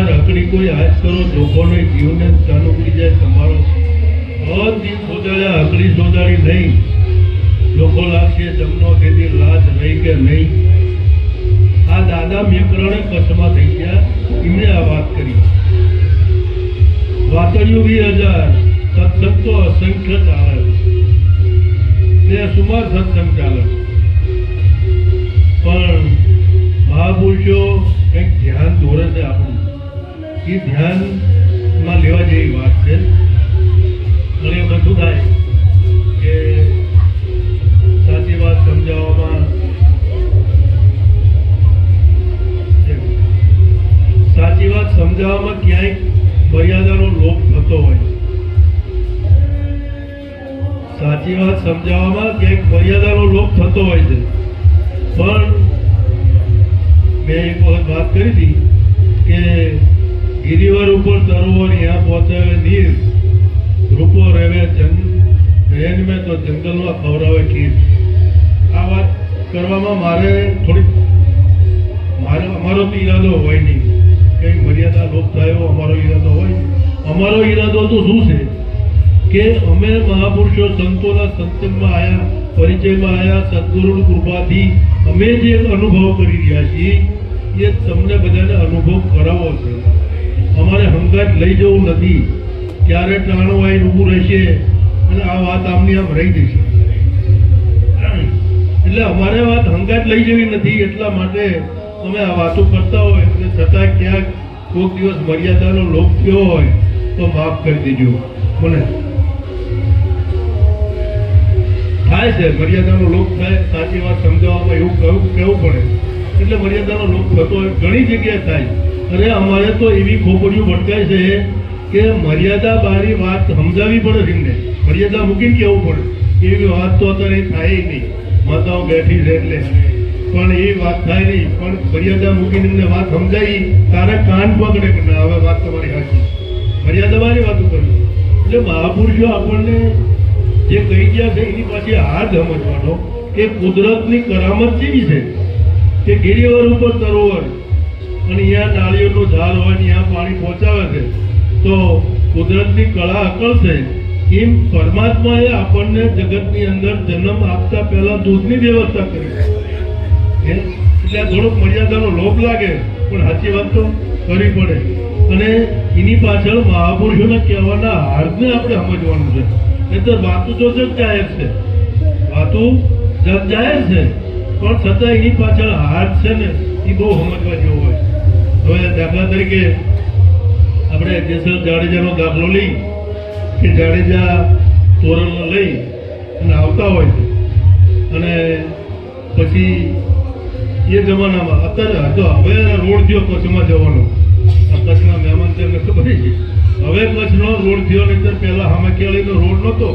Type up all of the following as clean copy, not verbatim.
યાર અકડી કોઈ હાથ કરો લોકોને જીવને ચાલુ કરી જાય તમારો દિન સોદાડ્યા અકડી સોદાડી નહીં લોકો લાગશે જમનો તેથી લાજ રહી કે નહીં. આ દાદા મેકરણે કચ્છમાં થઈ ગયા એમણે આ વાત કરી. વાતળિયું 20,000 સત્સંગ તો અસંખ્ય ચાલે તે સુમાર સત્સંગ ચાલે પણ મહાપુરુષો કંઈક ધ્યાન દોરે છે આપણું એ ધ્યાનમાં લેવા જેવી વાત છે. ઘણી વખત શું થાય કે સાચી વાત સમજાવવામાં ક્યાંય મર્યાદાનો લોપ થતો હોય. સાચી વાત સમજાવવામાં ક્યાંક મર્યાદાનો લોપ થતો હોય છે. પણ મેં એક વખત વાત કરી હતી કે ગિરિવર ઉપર તરોવર यहाँ પહોંચે નીર રૂપો રહેવે જન મેં તો જંગલમાં ખવડાવે ખીર. આ વાત કરવામાં મારે અમારો તો ઈરાદો હોય નહીં કંઈક મર્યાદા લોપ થયો અમારો ઈરાદો હોય. અમારો ઈરાદો તો શું છે કે અમે મહાપુરુષો સંતોના સત્સંગમાં આવ્યા પરિચયમાં આવ્યા સદગુરુની કૃપાથી અમે જે અનુભવ કરી રહ્યા છીએ એ તમને બધાને અનુભવ કરાવવો છે. અમારે હંગાટ લઈ જવું નથી. ક્યારે ટાણું આવીને ઊભું રહેશે અને આ વાત આમની આમ રહી જશે. એટલે અમારે વાત હંગાટ લઈ જવી નથી. એટલા માટે અમે આ વાતો કરતા હોય અને છતાં ક્યાંક કોઈક દિવસ મર્યાદાનો લોપ થયો હોય તો માફ કરી દેજો. મને થાય છે મર્યાદાનો લોપ થાય સાચી વાત સમજાવવામાં એવું કહેવું પડે એટલે મર્યાદાનો લોપ થતો હોય ઘણી જગ્યાએ થાય. અને અમારે તો એવી ખોપડીઓ ભટકાય છે કે મર્યાદા બારી વાત સમજાવવી પડે એમને. મર્યાદા મૂકીને કહેવું પડે. એવી વાત તો અત્યારે થાય નહીં. માતાઓ બેઠી છે એટલે પણ એ વાત થાય નહીં. પણ મર્યાદા મૂકીને એમને વાત સમજાવી તારે કાન પકડે કે ના હવે વાત તમારી સાચી મર્યાદા બારી વાતો કરવી. એટલે મહાપુરુષો આપણને જે કહી ગયા છે એની પાછી હાથ સમજવાનો કે કુદરતની કરામત કેવી છે કે ગિરિવર ઉપર તરોવર અને અહીંયા નાળિયેરનું ઝાડ હોય અહીંયા પાણી પહોંચાવે છે તો કુદરતની કળા અકળ છે. એમ પરમાત્માએ આપણને જગતની અંદર જન્મ આપતા પહેલા દૂધની વ્યવસ્થા કરી. એટલે થોડોક મર્યાદાનો લોભ લાગે પણ સાચી વાત તો કરવી પડે. અને એની પાછળ મહાપુરુષોના કહેવાના હાર્દને આપણે સમજવાનું છે. એ તો વાતું તો જગ જાહેર છે. વાતું જગ જાહેર છે પણ છતાં એની પાછળ હાથ છે ને એ બહુ સમજવા જેવો હોય. હવે દાખલા તરીકે આપણે જેસલ જાડેજાનો દાખલો લઈ કે જાડેજા તોરણ લઈ અને આવતા હોય છે અને પછી એ જમાનામાં અત્યારે તો હવે રોડ થયો કચ્છમાં જવાનો. આ કચ્છના મહેમાન છે એમને ખબર છે. હવે કચ્છનો રોડ થયો નહીં પહેલા સામે કેળીનો રોડ નહોતો.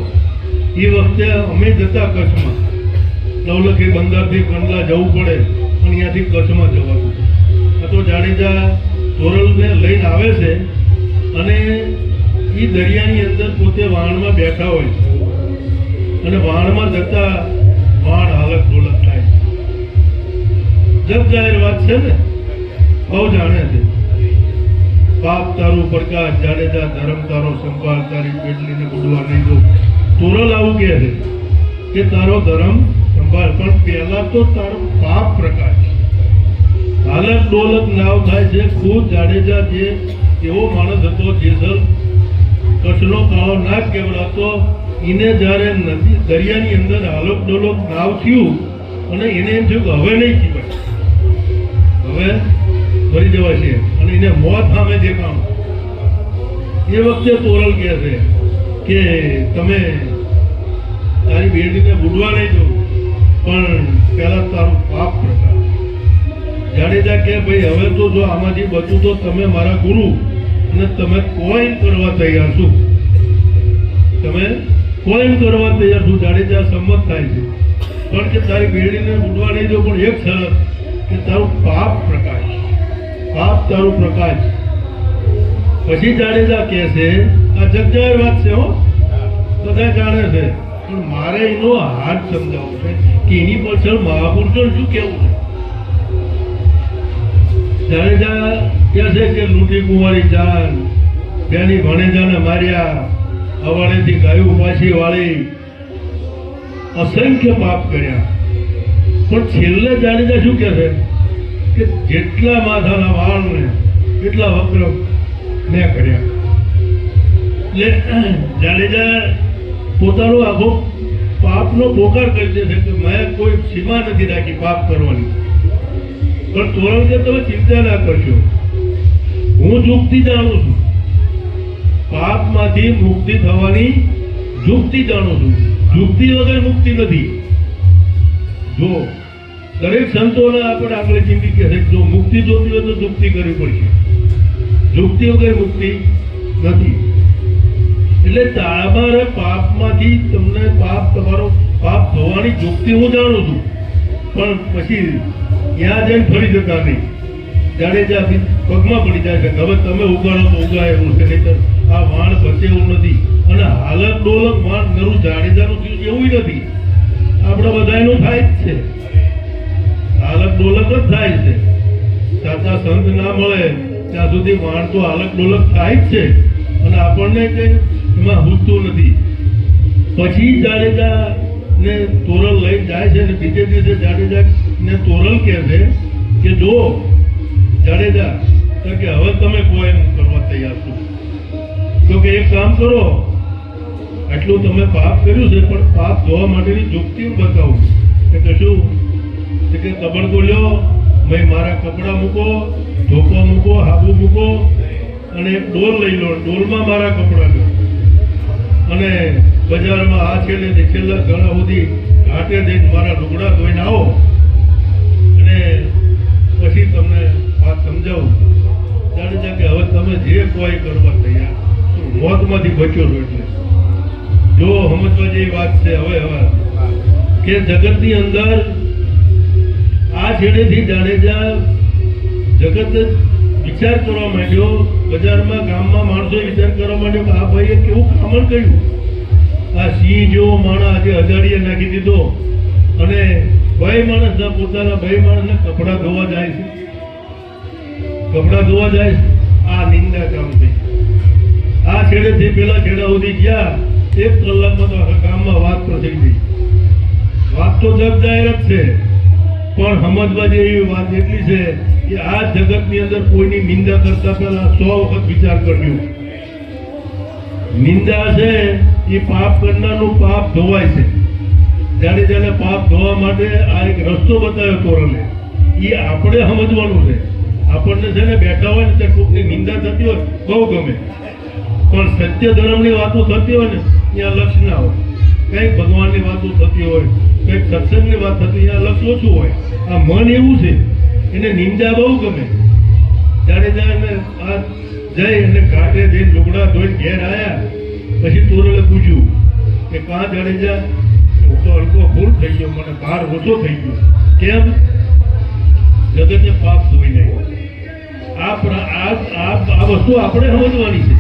એ વખતે અમે જતા કચ્છમાં નવલખી બંદરથી કંડલા જવું પડે અને અહીંયાથી કચ્છમાં જવાનું. તો જાડેજા તોરલને લઈને આવે છે અને એ દરિયાની અંદર પોતે વાણમાં બેઠા હોય છે અને વાણમાં જતા વાણ હાલત ડોલત થાય. જગ જાહેર વાત છે ને બહુ જાણે છે. પાપ તારું પ્રકાશ જાડેજા ધર્મ તારો સંભાળ તારી પેટલીને બુડવા નહીં દો. તોરલ આવું કહે છે કે તારો ધર્મ સંભાળ પણ પહેલા તો તારો પાપ પ્રકાશ. હાલત ડોલત નાવ થાય છે. ખુદ જાડેજા જે એવો માણસ હતો જેસલ કચ્છનો કાળો નાગ કહેવાતો એને જ્યારે નદી દરિયાની અંદર હાલક ડોલક નાવ થયું અને એને એમ થયું કે હવે નહીં જીવાય હવે મરી જવાય છે અને એને મોત સામે દેખાણ. એ વખતે તોરલ કહે છે કે તમે તારી બેડીને બુડવા નહીં દો પણ પહેલા તારું પાપ પ્રકાર. જાડેજા કે ભાઈ હવે તો જો આમાંથી બચું તો તમે મારા ગુરુ અને તમે કોઈ કરવા તૈયાર છું. તમે કોઈ કરવા તૈયાર છું. જાડેજા સંમત થાય છે પણ કે તારી બેડીને બુડવા નહીં દો પણ એક શરત કે તારું પાપ પ્રકાશ. પાપ તારું પ્રકાશ. પછી જાડેજા કહે છે આ જગજાહેર વાત છે હો બધા જાણે છે પણ મારે એનો હાથ સમજાવવો છે કે એની પાછળ મહાપુરુષો શું કેવું છે. જાડેજા કે છે કે લૂંટી કુંવારી જાન તેની ભણેજાને માર્યા, અવાડેથી ગાયું પાછી વાળી, અસંખ્ય પાપ કર્યા. પણ છેલ્લે જાડેજા શું કહે છે કે જેટલા માથાના વાળ ને એટલા વક્ર મેં કર્યા. એટલે જાડેજા પોતાનો આખો પાપનો પોકાર કરી દે છે કે મેં કોઈ સીમા નથી રાખી પાપ કરવાની. પણ તોરણ કે તમે ચિંતા ના કરશો, હું યુક્તિ જાણું છું, પાપમાંથી મુક્તિ થવાની યુક્તિ જાણું છું. યુક્તિ વગર મુક્તિ નથી. જો દરેક સંતોને આપણે આગળ ચિંતી કહે છે જો મુક્તિ જોતી હોય તો યુક્તિ કરવી પડશે, યુક્તિ વગર મુક્તિ નથી. એટલે તમારે પાપમાંથી તમને તમારો પાપ થવાની યુક્તિ હું જાણું છું, પણ પછી ત્યાં જઈને ફરી જતા નહીં. જાડેજા પગમાં પડી જાય છે હવે તમે ઉગાડો તો ઉગાય એવું છે, નહીં આ વાણ બચે એવું નથી. અને હાલત ડોલક વાણ નરું જાડેજાનું થયું એવું નથી, આપણા બધાનું થાય જ છે. હાલક ડોલક જ થાય છે. સાચા સંત ના મળે ત્યાં સુધી વાણ તો હાલક ડોલક થાય જ છે, અને આપણને કઈ એમાં હૂજતું નથી. પછી જાડેજા ને તોરલ લઈ જાય છે, અને બીજે દિવસે જાડેજા ને તોરલ કહે છે કે જો જાડેજા તો કે હવે તમે કોઈ કરવા તૈયાર છો, તો કે એક કામ કરો, આટલું તમે પાપ કર્યું છે પણ પાપ ધોવા માટેની યુક્તિ બતાવું. કે કશું કે કબડકો લ્યો, ભાઈ મારા કપડાં મૂકો, ધોકો મૂકો, હાબુ મૂકો, અને એક ડોલ લઈ લો, ડોલમાં મારા કપડાં લો, અને બજારમાં આ છેલ્લે છેલ્લા ઘણા સુધી ઘાટે જઈને મારા લુગડા ધોઈને આવો, અને પછી તમને વાત સમજાવું. જાડેજા કે હવે તમે જે કોઈ કરવા તૈયાર, મોતમાંથી બચ્યો છો. એટલે જો સમજવા જેવી વાત છે. હવે કે જગતની અંદર આ છેડેથી જાડેજા જગત વિચાર કરવા માંડ્યો, બજારમાં ગામમાં માણસો વિચાર કરવા માંડ્યો કે આ ભાઈએ કેવું કામણ કર્યું. આ સિંહ જેવો માણસ આજે અજાડીએ નાખી દીધો, અને ભાઈ માણસના પોતાના ભાઈ માણસને કપડાં ધોવા જાય છે, કપડાં ધોવા જાય છે. આ નિંદા કામ થઈ. આ છેડેથી પેલા છેડા સુધી ગયા, 1 કલાકમાં તો આખા ગામમાં વાત તો થઈ ગઈ. વાત તો જગ જાહેર જ છે, પણ સમજવા જેવી વાત એટલી છે કે આ જગતની અંદર કોઈની નિંદા કરતા પહેલા 100 વખત વિચાર કરજો. નિંદા છે એ પાપ કરનારનું પાપ ધોવાય છે. જાડેજાને પાપ ધોવા માટે આ એક રસ્તો બતાવ્યો તોરલે, એ આપણે સમજવાનું છે. આપણને છે ને બેઠા હોય ને ત્યાં કોઈકની નિંદા થતી હોય બહુ ગમે, પણ સત્ય ધર્મની વાતો થતી હોય ને ત્યાં લક્ષ ના હોય. કંઈક ભગવાનની વાતો થતી હોય, કંઈક સત્સંગની વાત થતી, ત્યાં લક્ષ ઓછું હોય. આ મન એવું છે, એને નિંદા બહુ ગમે. જાડેજાને આ જઈ અને ઘાટે જઈને લુગડા ધોઈને ઘેર આવ્યા, પછી તોરલે પૂછ્યું કે કાં જાડેજા, હું તો હલકો ભૂલ થઈ ગયો, મને ભાર ઓછો થઈ ગયો. કેમ? જગતને પાપ ધોઈ નહીં. આ વસ્તુ આપણે સમજવાની છે.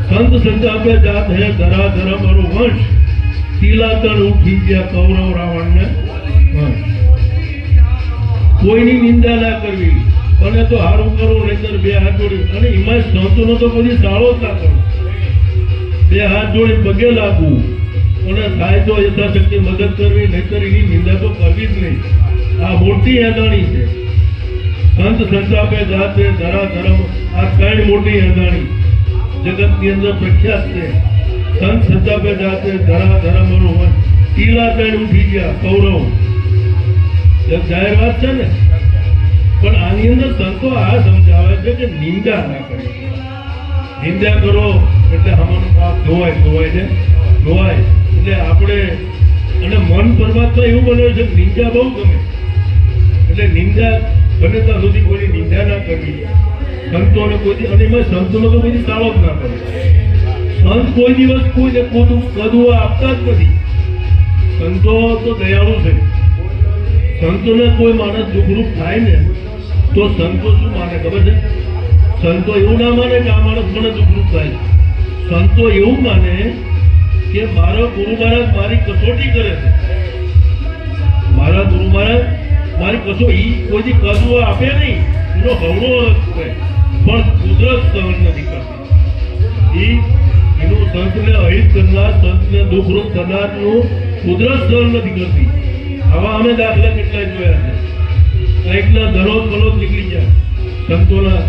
સંત સંતાપે જાત હે ધરા ધરા મારું વંશ, તિલાતણ ઉઠી ગયા કૌરવ રાવણને વંશ. કોઈની નિંદા ના કરવી, અને તો હારું કરવું, નહીતર 2 હાથ જોડી. અને એમાં સંતોનો તો બધી સાળો જ ના કરવો, 2 હાથ જોડી પગે લાગવું, અને થાય તો યથાશક્તિ મદદ કરવી, નહીતર એની નિંદા તો કરવી જ નહીં. આ મોટી હેદાણી છે. સંત સંતાપે જાતે ધરા ધરમ, આ 3 મોટી હેદાણી જગતની અંદર પ્રખ્યાત છે. સંત સંતાપે જાતે ધરા ધરમ તિલાતણ ઉઠી ગયા કૌરવ. જાહેર વાત છે ને, પણ આની અંદર સંતો આ સમજાવે છે કે નિંદા ના કરી. નિંદા કરો એટલે અમારું પાપ ધોવાય છે, ધોવાય. એટલે આપણે, અને મન પરમાત્મા એવું બનાવ્યું છે નિંદા બહુ ગમે. એટલે નિંદા બને ત્યાં સુધી કોઈની નિંદા ના કરવી. સંતોને કોઈ, અને એમાં સંતોનો તો કોઈ સાળો જ ના કરે. સંત કોઈ દિવસ કોઈને કદું આપતા જ નથી. સંતો તો દયાળુ છે. સંતોને કોઈ માણસ દુઃખરૂપ થાય ને તો સંતો શું માને ખબર છે? સંતો એવું ના માને કે આ માણસ મને દુઃખરૂપ થાય. સંતો એવું માને કે મારો ગુરુ મહારાજ મારી કસોટી કરે છે. મારા ગુરુ મહારાજ મારી કસોટી, કોઈ કદું આપે નહીં, એમનો હવળો છે પણ કુદરત સહન નથી કરતી. એનું સંતને અહિત કરનાર, સંતને દુઃખરૂપ થનારનું કુદરત સહન નથી કરતી. આવા અમે દાખલા કેટલાય જોયા છે. કંઈકના દરોજ બરોજ નીકળી જાય સંતોના,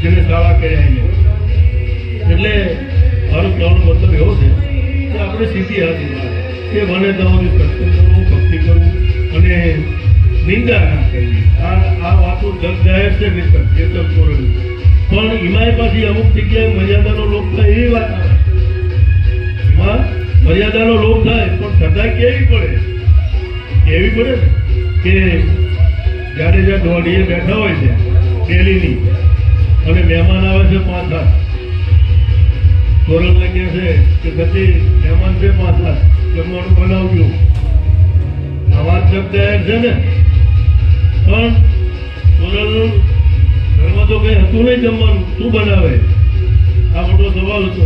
જેને શાળા કર્યા. એટલે મારો કહેવાનો મતલબ એવો છે કે આપણે સીધી હાથી કે મને તમારી સત્સંગ કરવું, ભક્તિ કરવું અને નિંદા ના કરવી. આ વાતો જગ જાહેર છે પણ એમાંય પાછી અમુક જગ્યાએ મર્યાદાનો લોપ થાય એવી વાત આવે. એમાં મર્યાદાનો લોપ થાય પણ છતાં કેવી પડે ને કે જ્યારે જ્યાં દોડીએ બેઠા હોય છે ડેલીની અને મહેમાન આવે છે 5-7, તોરણને કહે છે કે ગતિ મહેમાન છે 5-7, જમવાનું બનાવજો. આ વાત શબ્દ છે ને, પણ તોરણનું ઘરમાં તો કઈ હતું નહીં જમવાનું, શું બનાવે? આ મોટો સવાલ હતો.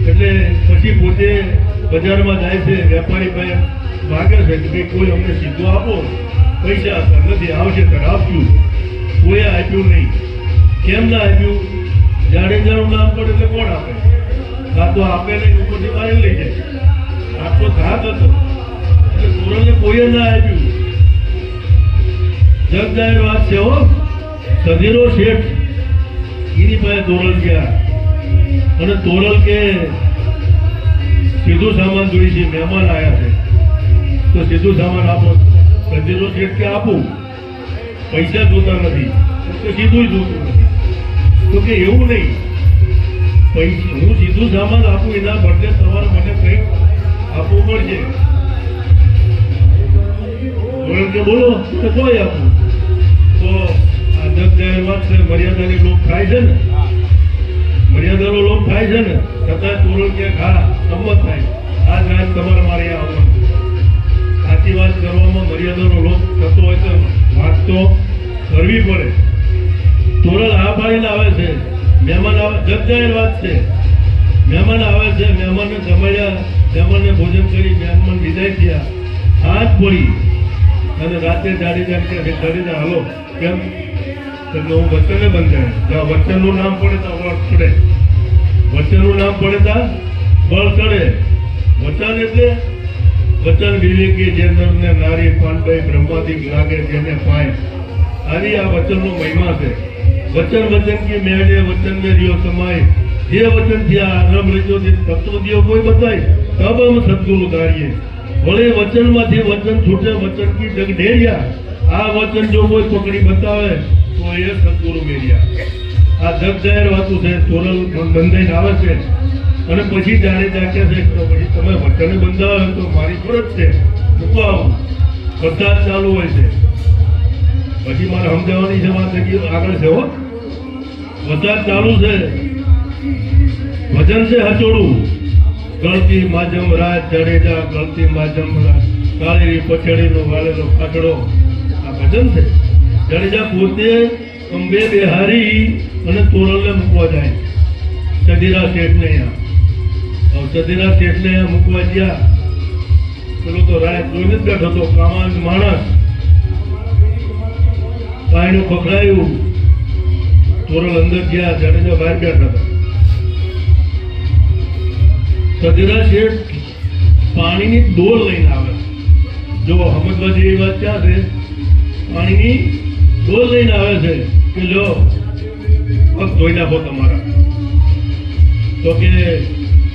એટલે પછી પોતે બજારમાં જાય છે, વેપારી ભાઈ માગે છે કે કોઈ અમને સીધું આપો, પૈસા નથી, આવશે ત્યારે આપ્યું. કોઈ આપ્યું નહીં. કેમ ના આપ્યું? જાડેજાનું નામ પડે એટલે કોણ આપે? આ તો આપે નહીં, ઉપરથી મારી લઈ જાય. આટલો ઘાત હતો એટલે તોરણને કોઈ ના આપ્યું. જગ જાહેર વાત છે હો. સધીરો શેઠ એની પાસે તોરણ ગયા અને તોરણ કે સીધું સામાન જોઈ છે, મહેમાન આવ્યા છે તો સીધું સામાન આપો. સધીરો શેઠ કે આપું, પૈસા જોતા નથી તો સીધું જોતું નથી. તો કે એવું નહીં, હું સીધું સામાન આપું એના બદલે તમારે મને કંઈક આપવું પડશે. કે બોલો કોઈ આપું. તો આ જગ જાહેર વાત છે, મર્યાદાની લોપ થાય છે ને, મર્યાદાનો લોપ થાય છે ને, છતાં તોરણ ક્યાંક હા સંમત થાય. આ જ રાત તમારે મારે આવવાનું. સાચી વાત કરવામાં મર્યાદાનો લોપ થતો હોય તો વાત તો કરવી પડે. તોરણ આ પાડીને આવે છે, મહેમાન આવે, જગ જાહેર વાત છે. મહેમાન આવે છે, મહેમાનને જમાડ્યા, મહેમાનને ભોજન કરી મહેમાન વિદાય થયા, હાથ પડી અને રાતે જાડીજા હાલો કેમ? એટલે હું વચને બંધાય. જ્યાં વચનનું નામ પડે તો બળ ચડે, વચનનું નામ પડે તો બળ ચડે. વચન એટલે વચન વિવેકી જે નરને નારી પાંડભાઈ બ્રહ્માદિક લાગે જેને પાય. આવી આ વચનનો મહિમા છે. વચન વચન કી મેળે વચન મેં રહ્યો સમાય. જે વચન થયા રમ રજો તત્વ દિયો કોઈ બતાય તબ હમ સદગુરુ ધારીએ. વળે વચનમાંથી વચન છૂટે વચન કી જગ ઢેરિયા. આ વચન જો કોઈ પકડી બતાવે તો એ સદગુરુ મેળ્યા. આ જગ જાહેર વાતું છે. તોરણ બંધાઈને આવે છે અને પછી જાણે જાકે છે તો પછી તમે વચને બંધાવે તો મારી ફરજ છે મૂકવા આવું. બધા જ ચાલુ હોય છે. પછી મારે સમજાવવાની છે વાત આગળ છે હો. બધા જ ચાલુ છે. વચન છે હચોડું. ગળતી માજમ રાજ જાડેજા, ગળતી માજમ કાળી પછડીનો વાળેલો ખાટડો. આ ભજન છે. જાડેજા પોતે અંબે બેહારી અને તોરણને મૂકવા જાય સધીરા શેઠને. સધીરા શેઠને મૂકવા ગયા. પેલો તો રાય જોઈને જ બેઠો હતો, કામાંત માણસ. પાયનું પકડાયું, તોરણ અંદર ગયા, જાડેજા બહાર બેઠા હતા. સધીરા શેઠ પાણીની ડોલ લઈને આવે. જો સમજવા જેવી વાત ક્યાં છે? પાણીની ડોલ લઈને આવે છે કે લો પગ ધોઈ નાખો તમારા. તો કે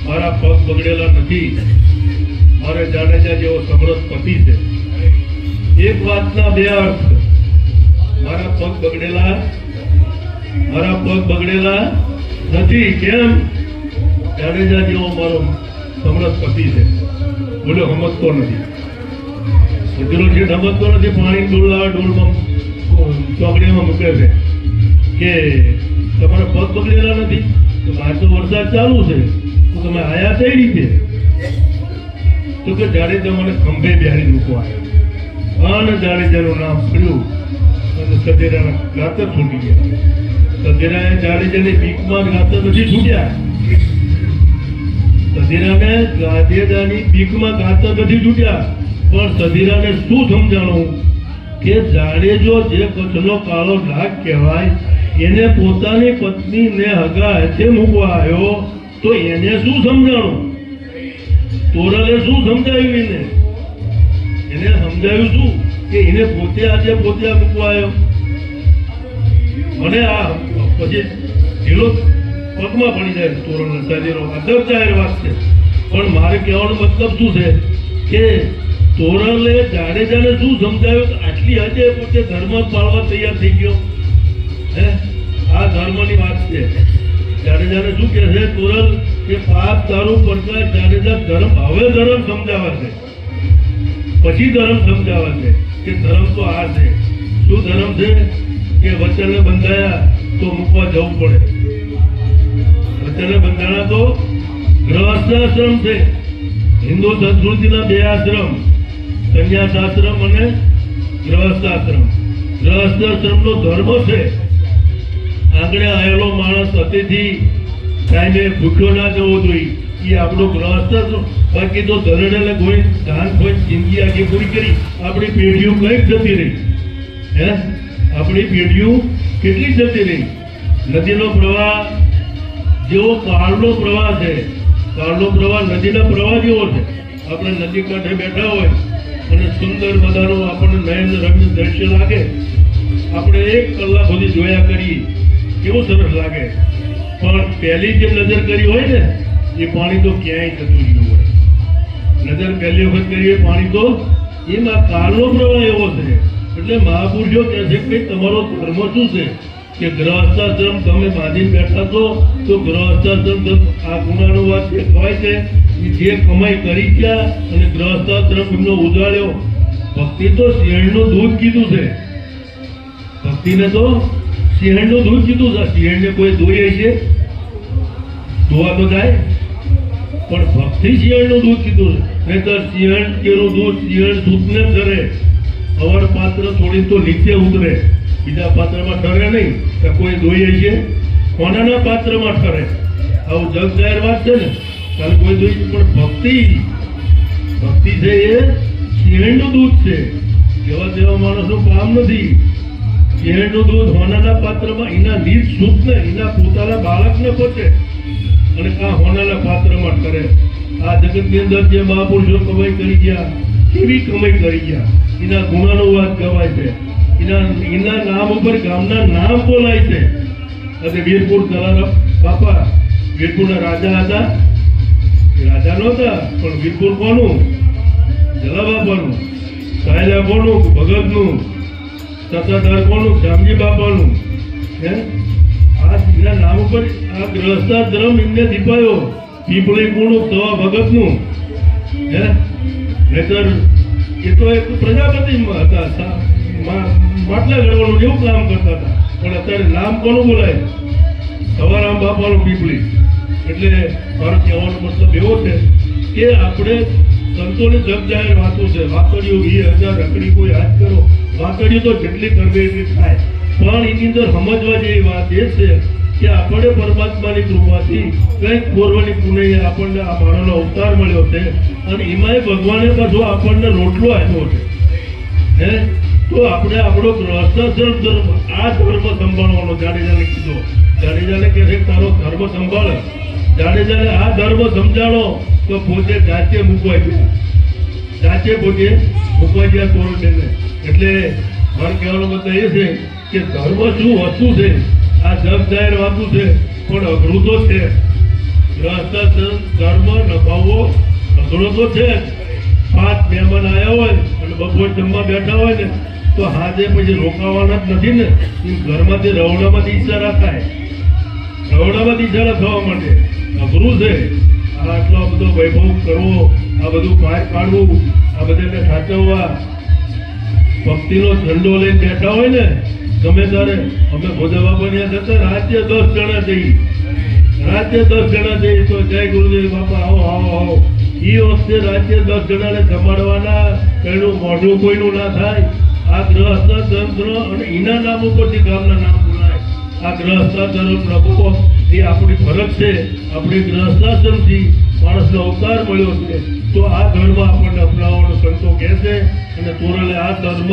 મારા પગ બગડેલા નથી, મારે જાડેજા જેવો સમરસ પતિ છે. એક વાતના બે અર્થ. મારા પગ બગડેલા નથી. કેમ? જાડેજા જેવો મારો સમરસ પતિ છે. બોલો સમજતો નથી. સધીરો શેઠ સમજતો નથી. પાણી ડોલમાં ચોકડીમાં મૂકે છે કે તમારા પગ બગડેલા નથી. તો બહાર તો વરસાદ ચાલુ છે તો તમે આયા કઈ રીતે? તો કે જાડેજા મને ખંભે બેહારી મૂકવા આવ્યો. અને જાડેજાનું નામ પડ્યું અને સધીરાના ગાતર છૂટી ગયા. સધીરાએ જાડેજાની બીકમાં ગાતર નથી છૂટ્યા. સધીરાને જાડેજાની બીકમાં ગાતર નથી છૂટ્યા. પણ સધીરાને શું સમજાણું કે જાડેજો જે કચ્છનો કાળો ડાઘ કહેવાય એને પોતાની પત્નીને હગા હાથે મૂકવા આવ્યો તો એને શું સમજાણું? તોરલે શું સમજાવ્યું? એને સમજાવ્યું શું કે એને પોતે આજે મૂકવા આવ્યો. મને આ પછી ઢીલો પગમાં પડી જાય તોરણ નસાદીનો અદબ જાહેર વાત છે. પણ મારે કહેવાનો મતલબ શું છે કે તોરલે જાડેજાને શું સમજાવ્યું? આટલી હદે પોતે ધર્મ પાળવા તૈયાર થઈ ગયો. હે, આ ધર્મની વાત છે. જાડેજાને શું કહે છે તોરલ કે પાપ તારું પ્રકાશ જાડેજા ધર્મ હવે ધર્મ સમજાવે છે, પછી ધર્મ સમજાવે છે કે ધર્મ તો આ છે. શું ધર્મ છે કે વચને બંધાયા તો મૂકવા જવું પડે. વચને બંધાણા તો ગ્રહસ્થાશ્રમ છે. હિન્દુ સંસ્કૃતિના બે આશ્રમ, સંન્યાસાશ્રમ અને ગ્રહસ્થાશ્રમ. ગ્રહસ્થાશ્રમનો ધર્મ છે આંગણે આવેલો માણસ અતિથિ કાંઈને ભૂખ્યો ના જવો જોઈએ. એ આપણો ગ્રહસ્થાશ્રમ. બાકી તો ધરડેલે કોઈ ધાન કોઈ જિંદગી આખી પૂરી કરી આપણી પેઢીઓ કંઈક જતી રહી. હે, આપણી પેઢીઓ કેટલી જતી રહી. નદીનો પ્રવાહ જેવો કાળનો પ્રવાહ છે. કાળનો પ્રવાહ નદીના પ્રવાહ જેવો છે. આપણે નદી કાંઠે બેઠા હોય અને સુંદર મજાનું આપણને નયન રમ્ય દ્રશ્ય લાગે, આપણે 1 કલાક સુધી જોયા કરીએ, કેવું સરસ લાગે. પણ પહેલી જે નજર કરી હોય ને એ પાણી તો ક્યાંય જતું રહ્યું હોય. નજર પહેલી વખત કરીએ પાણી તો એમાં કાળનો પ્રવાહ એવો છે. એટલે મહાપુરુષો કહે છે કે તમારો ધર્મ શું છે કે ગ્રહસ્થાશ્રમ તમે બાંધીને બેઠા છો તો ગ્રહસ્થાશ્રમ આ ગુનાનો વાત જે કહેવાય છે જે કમાઈ કરી ગયા અને ગ્રહસ્થાશ્રમ એમનો ઉજાડ્યો. ભક્તિ તો સિંહણનું દૂધ કીધું છે. ભક્તિને તો સિંહણનું દૂધ કીધું છે. સિંહણને કોઈ દોઈએ છે? દોવા તો જાય, પણ ભક્તિ સિંહણનું દૂધ કીધું છે. નહીતર સિંહણ કેનું દૂધ સિંહણ દૂધને ધરે, અવર પાત્ર થોડી તો નીચે ઉતરે, બીજા પાત્રમાં ઠરે નહીં. કે કોઈ દોઈએ છે? કોનાના પાત્રમાં ઠરે? આવું જગ જાહેર વાત છે ને. કાલે કોઈ દોઈ, પણ ભક્તિ છે એ સિંહણનું દૂધ છે. જેવા તેવા માણસનું કામ નથી. સિંહણનું દૂધ હોનાના પાત્રમાં એના નીચ શુદ્ધને એના પોતાના બાળકને પહોંચે અને આ હોનાના પાત્રમાં ઠરે. આ જગતની અંદર જે મહાપુરુષો કમાઈ કરી ગયા, કેવી કમાઈ કરી ગયા, એના ગુણાનો વાત કહેવાય છે. એના નામ ઉપર ગામના નામ બોલાય છે. અને વીરપુર જલારામ બાપા વીરપુરના રાજા હતા. રાજા નહોતા પણ વીરપુર કોનું? જલાબાપાનું. સાયલા કોનું? ભગતનું. સત્તાધાર કોનું? શ્યામજી બાપાનું. હે, આ એના નામ ઉપર આ ગ્રહસ્થાશ્રમ એમને દીપાયો. પીપળી કોનું? સવા ભગતનું. હે, નહીતર એ તો એક પ્રજાપતિ હતા, માટલા ઘડવાનું એવું કામ કરતા હતા. પણ અત્યારે નામ કોનું બોલાય? સવારામ બાપાનું પીપળી. એટલે મારો કહેવાનો મતલબ એવો છે કે આપણે સંતોની જગ જાહેર વાતો છે. વાતડીઓ 20,000 રકડી કોઈ હાથ કરો, વાતડીઓ તો જેટલી કરવી એટલી થાય. પણ એની અંદર સમજવા જેવી વાત એ છે કે આપણે પરમાત્માની કૃપાથી કંઈક પૂર્વની પુણ્ય આપણને આ માનવનો અવતાર મળ્યો છે અને એમાંય ભગવાને પાછો આપણને રોટલો આપ્યો છે. હે, તો આપણે આપણો ગ્રહસ્થાશ્રમ ધર્મ આ ધર્મ સંભાળવાનો. જાડેજાને કીધો. જાડેજાને કહે છે તારો ધર્મ સંભાળ. જાડેજાને આ ધર્મ સમજાણો તો પોતે જાતે મૂકવાઈ ગયા. જાતે પોતે મૂકવાઈ ગયા તોરણને. એટલે મારે કહેવાનો મતલબ એ છે કે ધર્મ શું વસ્તુ છે આ જગ જાહેર વાતું છે પણ અઘરું તો છે. ગ્રહસ્થાશ્રમ ધર્મ નભાવવો અઘરો તો છે. 5 મહેમાન આવ્યા હોય અને બપોર જમવા બેઠા હોય ને તો હાથે પછી રોકાવાના જ નથી ને. ઘરમાંથી રવડામાંથી ઈશારા થાય. રવડામાંથી ઈશારા થવા માટે અઘરું છે. આટલો બધો વૈભવ કરવો, આ બધું પાર પાડવું, આ બધાને સાચવવા. ભક્તિનો ઝંડો લઈને બેઠા હોય ને ગમે ત્યારે. અમે ભોજા બાપાની જતા રાતે 10 જણા જઈએ. રાતે 10 જણા જઈએ તો જય ગુરુદેવ બાપા આવો આવો આવો. એ વખતે રાતે 10 જણાને જમાડવાના. એનું મોઢું કોઈનું ના થાય. આ ગ્રહસ્થાશ્રમ અને એના નામ ઉપરથી ગામના નામ બોલાય. આ ગ્રહસ્થાશ્રમ નભવો એ આપણી ફરજ છે. આપણે ગ્રહસ્થાશ્રમથી માણસનો અવતાર મળ્યો છે, તો આ ધર્મ આપણને અપનાવવાનો સંતો કહે છે. અને તોરલે આ ધર્મ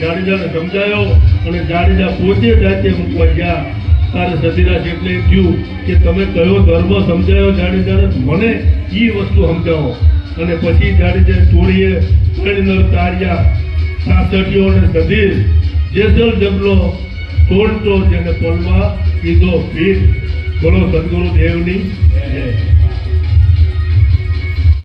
જાડેજાને સમજાયો અને જાડેજા પોતે જાતે મૂકવા ગયા. તારે સતીરાજ એટલે થયું કે તમે કયો ધર્મ સમજાયો જાડેજાને, મને એ વસ્તુ સમજાવો. અને પછી જાડેજા ચોરીએ ત્રણ તાર્યા, સાસઠીઓ અને સધીર જેસલ જબલો તોડતો જેને તોલવા કીધો ભીત. બોલો સદગુરુ દેવની જય.